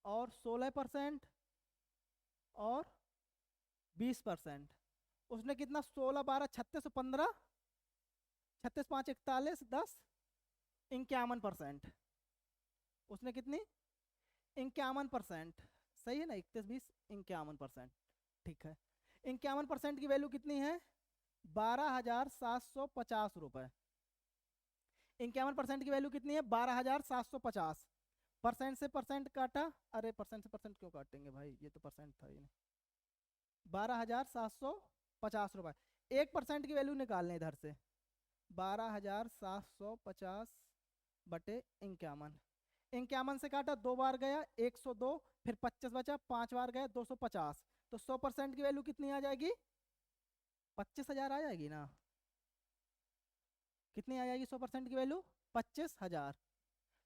और 16% और 20%। उसने कितना, 16 12 36 15 36 5 41 10 51%। उसने कितनी, 51%, सही है ना, 31 20 51%, ठीक है। 51% की वैल्यू कितनी है, 12,750 रुपए। 51% की वैल्यू कितनी है, 12,750, परसेंट से परसेंट काटा, अरे परसेंट से परसेंट क्यों काटेंगे भाई, ये तो परसेंट था ये, 12,750 रुपए। 1% की वैल्यू निकालने इधर से, 12,750 बटे 51, 51 से काटा 2 बार गया 102, फिर 25 बचा, 5 बार गया 250, तो 100% की वैल्यू कितनी आ जाएगी, 25,000 आ जाएगी ना, कितनी आ जाएगी 100% की वैल्यू, 25,000।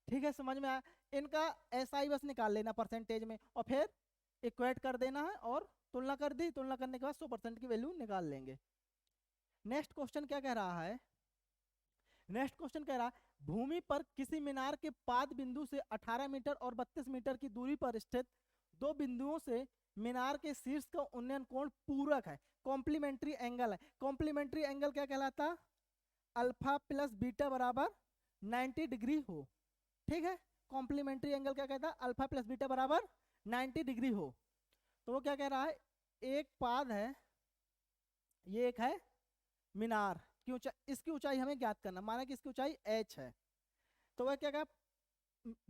ठीक है, समझ में आया। इनका ऐसा ही बस निकाल लेना परसेंटेज में और फिर इक्वेट कर देना है और तुलना कर दी, तुलना करने के बाद 100% की वैल्यू निकाल लेंगे। नेक्स्ट क्वेश्चन क्या कह रहा है, नेक्स्ट क्वेश्चन कह रहा है, भूमि पर किसी मीनार के पाद बिंदु से 18 मीटर और 32 मीटर की दूरी पर स्थित 2 बिंदुओं से मीनार के शीर्ष का उन्नयन कोण पूरक है, कॉम्प्लीमेंट्री एंगल है। कॉम्प्लीमेंट्री एंगल क्या कहलाता, अल्फा प्लस बीटा बराबर 90 डिग्री हो। ठीक है, कॉम्प्लीमेंट्री एंगल क्या कहता है, अल्फा प्लस बीटा बराबर 90 डिग्री हो। तो वो क्या कह रहा है, एक पाद है, ये एक है मीनार की ऊंचाई, इसकी ऊंचाई हमें ज्ञात करना, माना कि इसकी ऊंचाई h है। तो वह क्या कहा,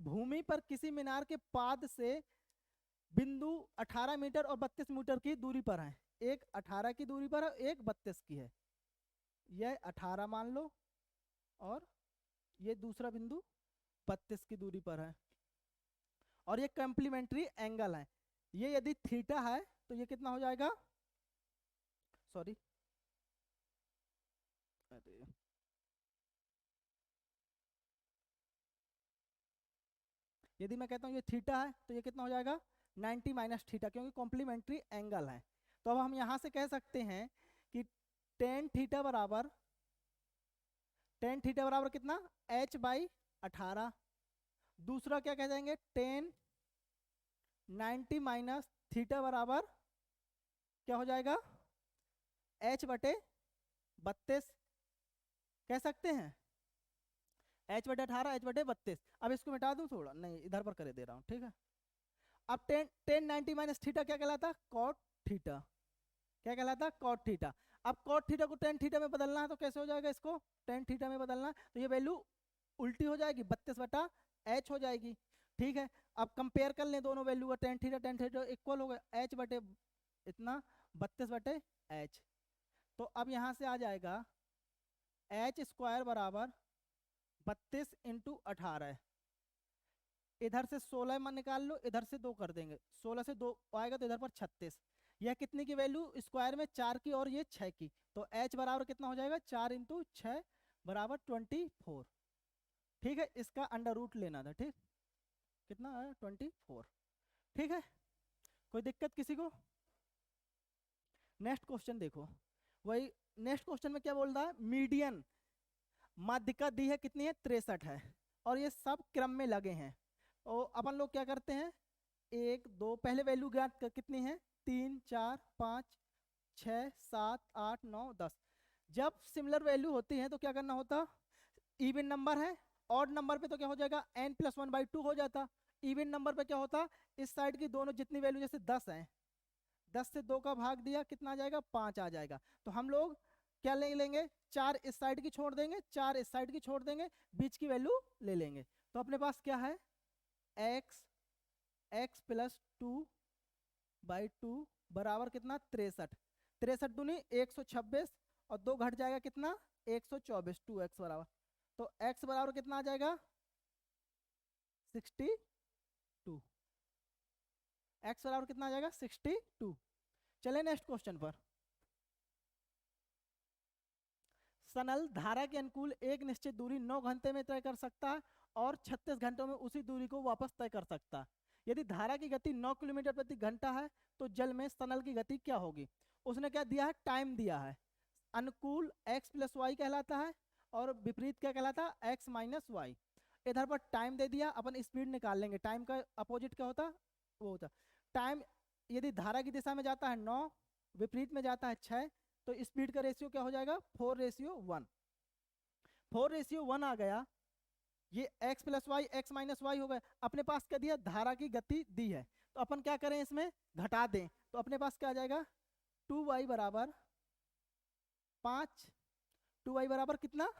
भूमि पर किसी मीनार के पाद से बिंदु 18 मीटर और 32 मीटर की दूरी पर है। एक 18 की दूरी पर है, एक 32 की है। यह 18 मान लो और ये दूसरा बिंदु 32 की दूरी पर है, और ये कॉम्प्लीमेंट्री एंगल है। ये यदि थीटा है तो ये कितना हो जाएगा, सॉरी, अरे यदि मैं कहता हूँ ये थीटा है तो ये कितना हो जाएगा 90 माइनस थीटा, क्योंकि कॉम्प्लीमेंट्री एंगल है। तो अब हम यहाँ से कह सकते हैं कि टेन थीटा बराबर, टेन थीटा बराबर कितना h बाई 18। दूसरा क्या कह जाएंगे, टेन 90 माइनस थीटा बराबर क्या हो जाएगा h बटे 32 कह सकते हैं, h बटे 18 h बटे 32। अब इसको मिटा दूं थोड़ा, नहीं इधर पर करे दे रहा हूँ, ठीक है। अब टेन टेन 90 माइनस थीटा क्या कहलाता, कॉट थीटा, क्या कहलाता कॉट थीटा। अब कॉट थीटा को टेन थीटा में बदलना है तो कैसे हो जाएगा, इसको टेन थीटा में बदलना है तो ये वैल्यू उल्टी हो जाएगी, 32 बटा h हो जाएगी। ठीक है, अब कंपेयर कर लें दोनों वैल्यू का, टेन थीटा इक्वल हो गया h बटे इतना 32 बटे h। तो अब यहाँ से आ जाएगा h स्क्वायर बराबर 32 इंटू 18, इधर से 16 में निकाल लो, इधर से 2 कर देंगे, 16 से 2 आएगा तो इधर पर 36। यह कितने की वैल्यू स्क्वायर में 4 की और ये 6 की, तो h बराबर कितना हो जाएगा 4 इंटू 6 बराबर 24। ठीक है, इसका अंडर रूट लेना था, ठीक, कितना है 24। ठीक है, कोई दिक्कत किसी को। नेक्स्ट क्वेश्चन देखो, वही नेक्स्ट क्वेश्चन में क्या बोल रहा है, मीडियन माध्यिका दी है कितनी है 63 है, और ये सब क्रम में लगे हैं। और अपन लोग क्या करते हैं, एक दो पहले वैल्यू ज्ञात कर, कितनी है 3 4 5 6 7 8 9 10। जब सिमिलर वैल्यू होती है तो क्या करना होता, इवन नंबर है, ऑड नंबर पे तो क्या हो जाएगा n प्लस 1/2 हो जाता। इवन नंबर पे क्या होता, इस साइड की दोनों जितनी वैल्यू, जैसे 10 है, 10 से 2 का भाग दिया कितना आ जाएगा 5 आ जाएगा। तो हम लोग क्या ले लेंगे, 4 इस साइड की छोड़ देंगे, 4 इस साइड की छोड़ देंगे, बीच की वैल्यू ले लेंगे। तो अपने पास क्या है x प्लस 2/2 बराबर कितना 63, 63 दूनी 126 और 2 घट जाएगा कितना 124, 2x बराबर, तो x बराबर कितना आ जाएगा 62, x बराबर कितना आ जाएगा 62। चले नेक्स्ट क्वेश्चन पर। सनल धारा के अनुकूल एक निश्चित दूरी 9 घंटे में तय कर सकता है और 36 घंटों में उसी दूरी को वापस तय कर सकता है। यदि धारा की गति 9 किलोमीटर प्रति घंटा है तो जल में सनल की गति क्या होगी। उसने क्या दिया है, टाइम दिया है, अनुकूल x प्लस वाई कहलाता है और विपरीत क्या कहलाता है x माइनस वाई। इधर पर टाइम दे दिया, अपन स्पीड निकाल लेंगे, टाइम का अपोजिट क्या होता, वो होता टाइम। यदि धारा की दिशा में जाता है 9, विपरीत में जाता है 6, तो स्पीड का रेशियो क्या हो जाएगा 4:1। 4:1 आ गया, ये x plus y x minus y हो गया। अपने पास क्या दिया, धारा की गति दी है, तो अपन क्या करें इसमें घटा दें, तो अपने पास क्या आ जाएगा 2y बराबर 5, 2y बराबर कितना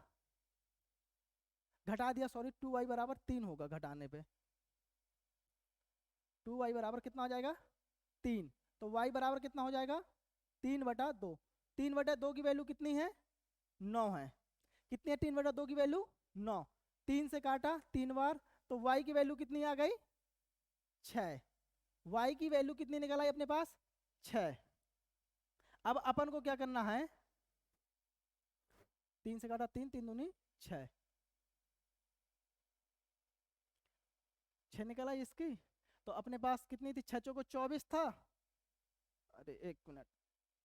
घटा दिया, सॉरी 2y बराबर 3 होगा घटाने पे, 2y बराबर कितना हो जाएगा 3, तो y बराबर कितना हो जाएगा 3/2। 3/2 की वैल्यू कितनी है 9 है, कितनी है 3/2 की वैल्यू 9, 3 से काटा 3 बार, तो y की वैल्यू कितनी आ गई 6, y की वैल्यू कितनी निकल आई अपने पास 6। अब अपन को क्या करना है, 3 से काटा 3, 3 दूनी 6, 6 निकल आई इसकी। तो अपने पास कितनी थी 6 चौको 24 था, अरे एक मिनट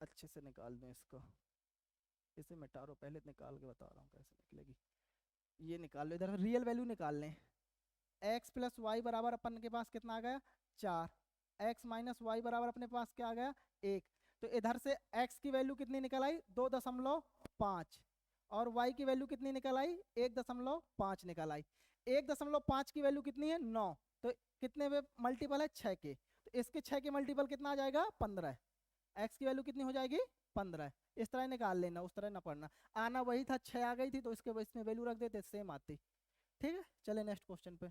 अच्छे से निकाल दूं इसको, इसे मिटा लो, पहले निकाल के बता रहा हूँ कैसे निकलेगी। ये निकाल लो, इधर रियल वैल्यू निकाल लें, x प्लस वाई बराबर अपन के पास कितना आ गया 4, x माइनस वाई बराबर अपने पास क्या आ गया 1। तो इधर से x की वैल्यू कितनी निकल आई 2.5, और y की वैल्यू कितनी निकल आई, 1.5 निकल आई। 1.5 की वैल्यू कितनी है, 9, तो कितने में मल्टीपल है, 6 के, तो इसके 6 के मल्टीपल कितना आ जाएगा, 15। x की वैल्यू कितनी हो जाएगी, 15। इस तरह निकाल लेना, उस तरह ना पढ़ना। आना वही था, 6 आ गई थी तो इसके इसमें वैल्यू रख देते, सेम आती। ठीक है, चले नेक्स्ट क्वेश्चन पे।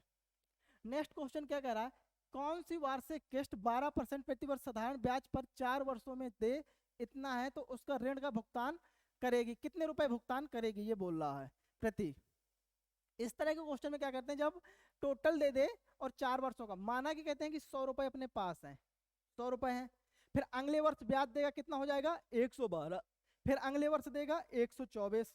नेक्स्ट क्वेश्चन क्या कह रहा है, कौन सी वार्षिक किस्त 12% प्रतिवर्ष साधारण ब्याज पर 4 वर्षों में दे इतना है तो उसका ऋण का भुगतान करेगी, कितने रुपए भुगतान करेगी, ये बोल रहा है प्रति। इस तरह के क्वेश्चन में क्या करते हैं, जब टोटल दे दे और 4 वर्षों का, माना कि कहते हैं कि 100 रुपए अपने पास है, 100 रुपए हैं, फिर अगले वर्ष ब्याज देगा, कितना हो जाएगा, 112, फिर अगले वर्ष देगा 124,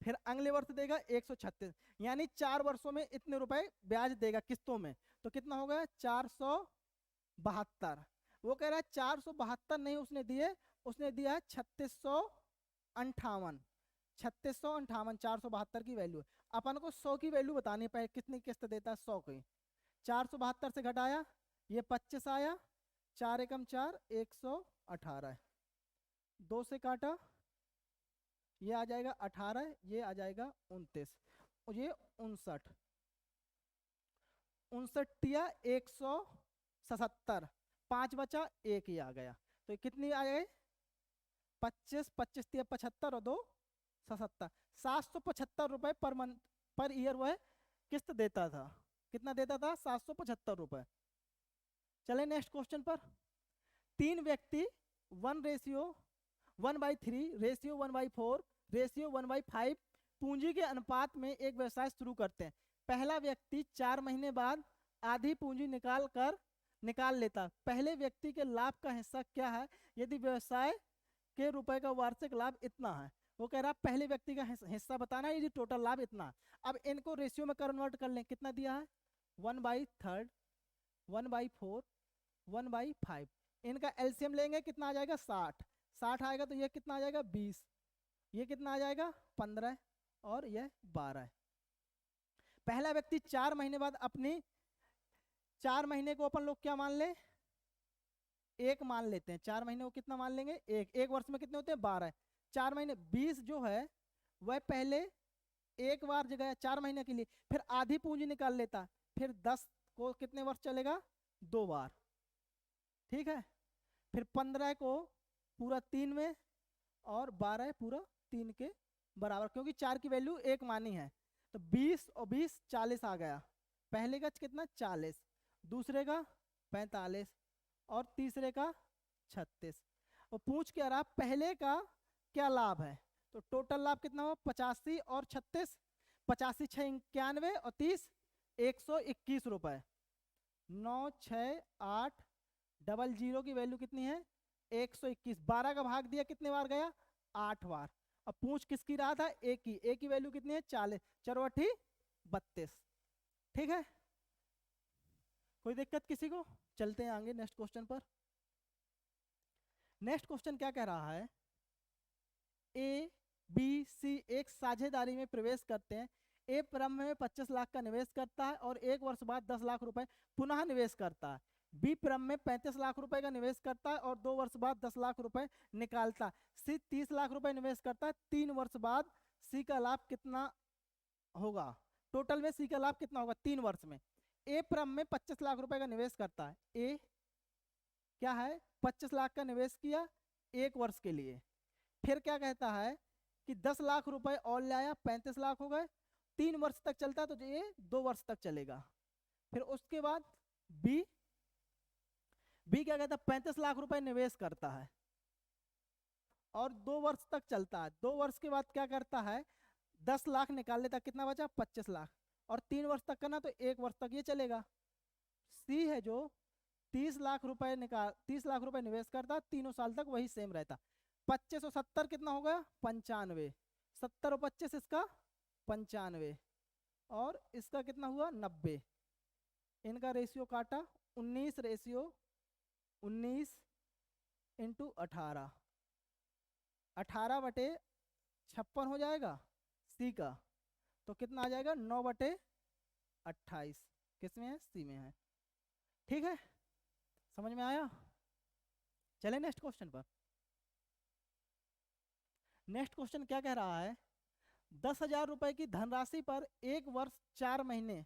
फिर अगले वर्ष देगा 136, यानी 4 वर्षों में इतने रुपए ब्याज देगा किस्तों में, तो कितना हो गया, 472। वो कह रहा है 472 नहीं उसने दिए, उसने दिया है 3658, 3658, 472 की वैल्यू है। अपन को 100 की वैल्यू बतानी पड़े, कितनी किस्त देता है 100 की। 472 से घटाया, ये 25 आया, 4 एकम 4, 118 है, 2 से काटा, ये आ जाएगा 18, ये आ जाएगा 29, और ये 59, 59 या 177, 5 बचा, एक ही आ गया, तो ये कितनी आ गई, 25, 25 या 75 और 2 77, 775 रुपए पर मंथ, पर ईयर वह किस्त देता था। कितना देता था, 775 रुपए। चले नेक्स्ट क्वेश्चन पर। 3 व्यक्ति 1:1/3 रेशियो 1/4 रेशियो 1/5 पूंजी के अनुपात में एक व्यवसाय शुरू करते हैं। पहला व्यक्ति 4 महीने बाद आधी पूंजी निकाल लेता। पहले व्यक्ति के लाभ का हिस्सा क्या है यदि व्यवसाय के रुपए का वार्षिक लाभ इतना है। वो कह रहा है पहले व्यक्ति का हिस्सा बताना है, यदि टोटल लाभ इतना। अब इनको रेशियो में कन्वर्ट कर लें, कितना दिया है, 1/3, 1/4, 1/5, इनका एलसीएम लेंगे, कितना आ जाएगा, 60, 60 आएगा तो ये कितना आ जाएगा, 20, ये कितना आ जाएगा, 15, और यह 12। पहला व्यक्ति 4 महीने बाद अपनी, 4 महीने को अपन लोग क्या मान ले, एक मान लेते हैं, 4 महीने को कितना मान लेंगे, एक वर्ष में कितने होते हैं, 12, 4 महीने 20 जो है वह पहले एक बार जगह 4 महीने के लिए, फिर आधी पूंजी निकाल लेता, फिर 10 को कितने वर्ष चलेगा, 2 बार, ठीक है, फिर 15 को पूरा 3 में, और 12 पूरा 3 के बराबर, क्योंकि 4 की वैल्यू एक मानी है, तो 20 और 20 40 आ गया। पहले का कितना, 40, दूसरे का 45, और तीसरे का 36। और पूछ क्या रहा, पहले का क्या लाभ है, तो टोटल लाभ कितना हो, 85 और 36, 85 6 91 और 30 121 रुपए। 9 6 8 00 की वैल्यू कितनी है, 121। 12 का भाग दिया कितने बार गया, 8 बार। अब पूछ किसकी रहा था, एक की वैल्यू कितनी है, 40, 4 8 32। ठीक है, कोई दिक्कत किसी को, चलते हैं आगे नेक्स्ट क्वेश्चन पर। नेक्स्ट क्वेश्चन क्या कह रहा है, ए बी सी एक साझेदारी में प्रवेश करते हैं। ए प्रारंभ में 25 लाख का निवेश करता है और 1 वर्ष बाद 10 लाख रुपए पुनः निवेश करता है। बी प्रारंभ में 35 लाख रुपए का निवेश करता है और 2 वर्ष बाद 10 लाख रुपए निकालता है। सी 30 लाख रुपए निवेश करता है, 3 वर्ष बाद सी का लाभ कितना होगा, टोटल में सी का लाभ कितना होगा 3 वर्ष में। ए प्रारंभ में 25 लाख रुपए का निवेश करता है, ए क्या है, 25 लाख का निवेश किया 1 वर्ष के लिए, फिर क्या कहता है कि 10 लाख रुपए और लाया, 35 लाख हो गए, 3 वर्ष तक चलता है तो ये 2 वर्ष तक चलेगा। फिर उसके बाद बी क्या कहता है, 35 लाख रुपए निवेश करता है और 2 वर्ष तक चलता है। 2 वर्ष के बाद क्या करता है, 10 लाख निकाल लेता, कितना बचा, 25 लाख, और 3 वर्ष तक करना तो 1 वर्ष तक ये चलेगा। सी है जो 30 लाख रुपए 30 लाख रुपए निवेश करता, तीनों साल तक वही सेम रहता। 25 और 70 कितना हो गया, 95, 70 और 25 इसका 95, और इसका कितना हुआ 90। इनका रेशियो काटा, 19 रेशियो 19 इंटू 18, 18/56 हो जाएगा सी का, तो कितना आ जाएगा 9/28, किसमें है, सी में है। ठीक है, समझ में आया, चले नेक्स्ट क्वेश्चन पर। नेक्स्ट क्वेश्चन क्या कह रहा है, 10,000 रुपए की धनराशि पर 1 वर्ष 4 महीने,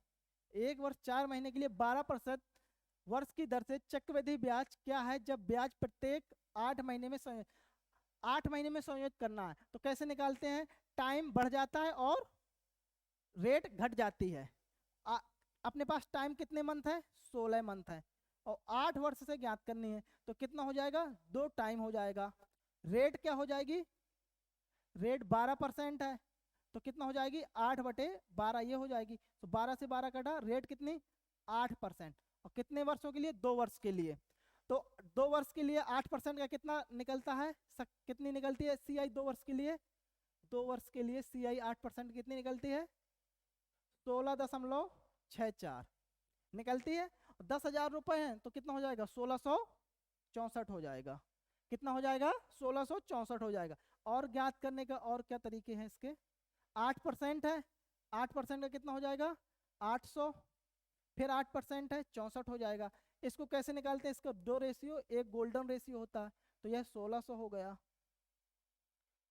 1 वर्ष 4 महीने के लिए 12% वर्ष की दर से चक्रवृद्धि ब्याज क्या है जब ब्याज प्रत्येक 8 महीने में 8 महीने में संयोजित करना है। तो कैसे निकालते हैं, टाइम बढ़ जाता है और रेट घट जाती है। अपने पास टाइम कितने मंथ है, 16 मंथ है, और 8 वर्ष से ज्ञात करनी है, तो कितना हो जाएगा, 2 टाइम हो जाएगा। रेट क्या हो जाएगी, रेट 12% है, तो कितना हो जाएगी, 8/12 ये हो जाएगी। तो 12 से 12 कटा, रेट कितनी, 8%। और कितने वर्षों के लिए, 2 वर्ष के लिए। तो 2 वर्ष के लिए 8% का कितना निकलता है, कितनी निकलती है CI 2 वर्ष के लिए, 2 वर्ष के लिए CI 8% कितनी निकलती है, 16.64 निकलती है। 10,000 रुपए हैं तो कितना हो जाएगा, 1664 हो जाएगा। कितना हो जाएगा, 1664 हो जाएगा। और ज्ञात करने का और क्या तरीके हैं इसके, 8% है, 8% का कितना हो जाएगा, 800, फिर 8% है, 64 हो जाएगा। इसको कैसे निकालते हैं, इसका 2 रेशियो, एक गोल्डन रेशियो होता है, तो यह 1600 हो गया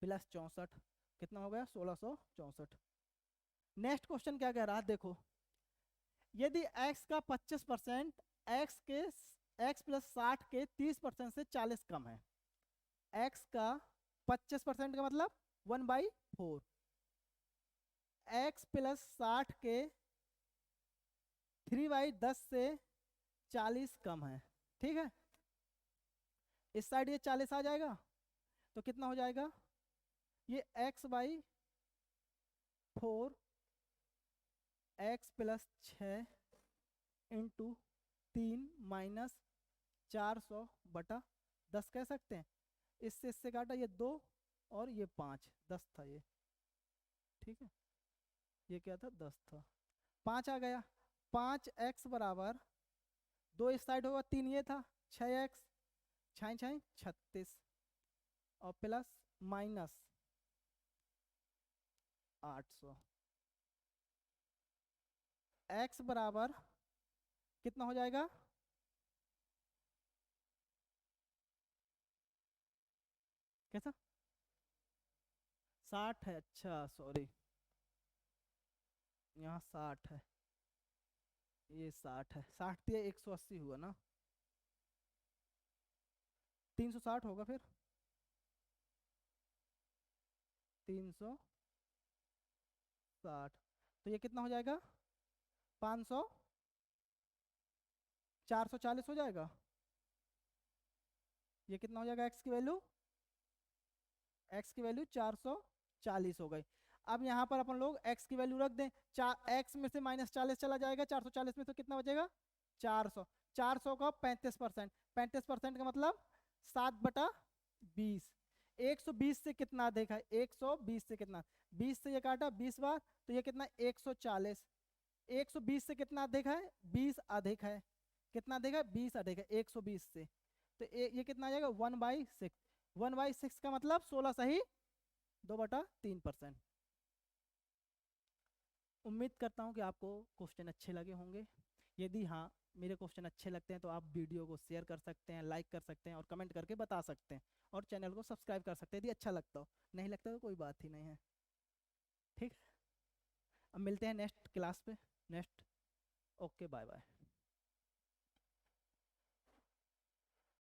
प्लस 64, कितना हो गया, 1664। नेक्स्ट क्वेश्चन क्या कह रहा है, देखो, यदि x का 25% x के x प्लस 60 के 30% से 40 कम है, x का 25% का मतलब 1/4, x प्लस 60 के 3/10 से 40 कम है, ठीक है। इस साइड ये 40 आ जाएगा, तो कितना हो जाएगा, ये x/4 x plus 6 into 3 minus 400/10 कह सकते हैं। इससे काटा, ये 2 और ये 5, 10 था ये, ठीक है, ये क्या था, 10 था, 5 आ गया। 5x बराबर 2 इस साइड होगा, 3 ये था, 6x 6 36 और प्लस माइनस 800। x बराबर कितना हो जाएगा, कैसा, 60 है, अच्छा सॉरी, यहाँ 60 है, ये 60 है, 60 दिया 180 हुआ ना, 360 होगा फिर, 360, तो ये कितना हो जाएगा, 500, 440 हो जाएगा। ये कितना हो जाएगा, x की वैल्यू, x की वैल्यू 440 हो गई। अब यहाँ पर अपन लोग x की वैल्यू रख दें, x में से -40 चला जाएगा, 440 में तो कितना बचेगा, 400, 400 का 35%, 35% का मतलब 7/20, 120 से कितना अधिक है, 120 से कितना, 20 से ये काटा 20 बार, तो ये कितना, 140, 120 से कितना अधिक है, 20 अधिक है, कितना अधिक है, 20 अधिक है 120 से, तो ये कितना आ जाएगा, 1/6, 1/6 का मतलब 16 सही 2/3%। उम्मीद करता हूँ कि आपको क्वेश्चन अच्छे लगे होंगे। यदि हाँ, मेरे क्वेश्चन अच्छे लगते हैं तो आप वीडियो को शेयर कर सकते हैं, लाइक कर सकते हैं और कमेंट करके बता सकते हैं, और चैनल को सब्सक्राइब कर सकते हैं यदि अच्छा लगता हो, नहीं लगता तो कोई बात ही नहीं है, ठीक। अब मिलते हैं नेक्स्ट क्लास पे, नेक्स्ट, ओके बाय बाय।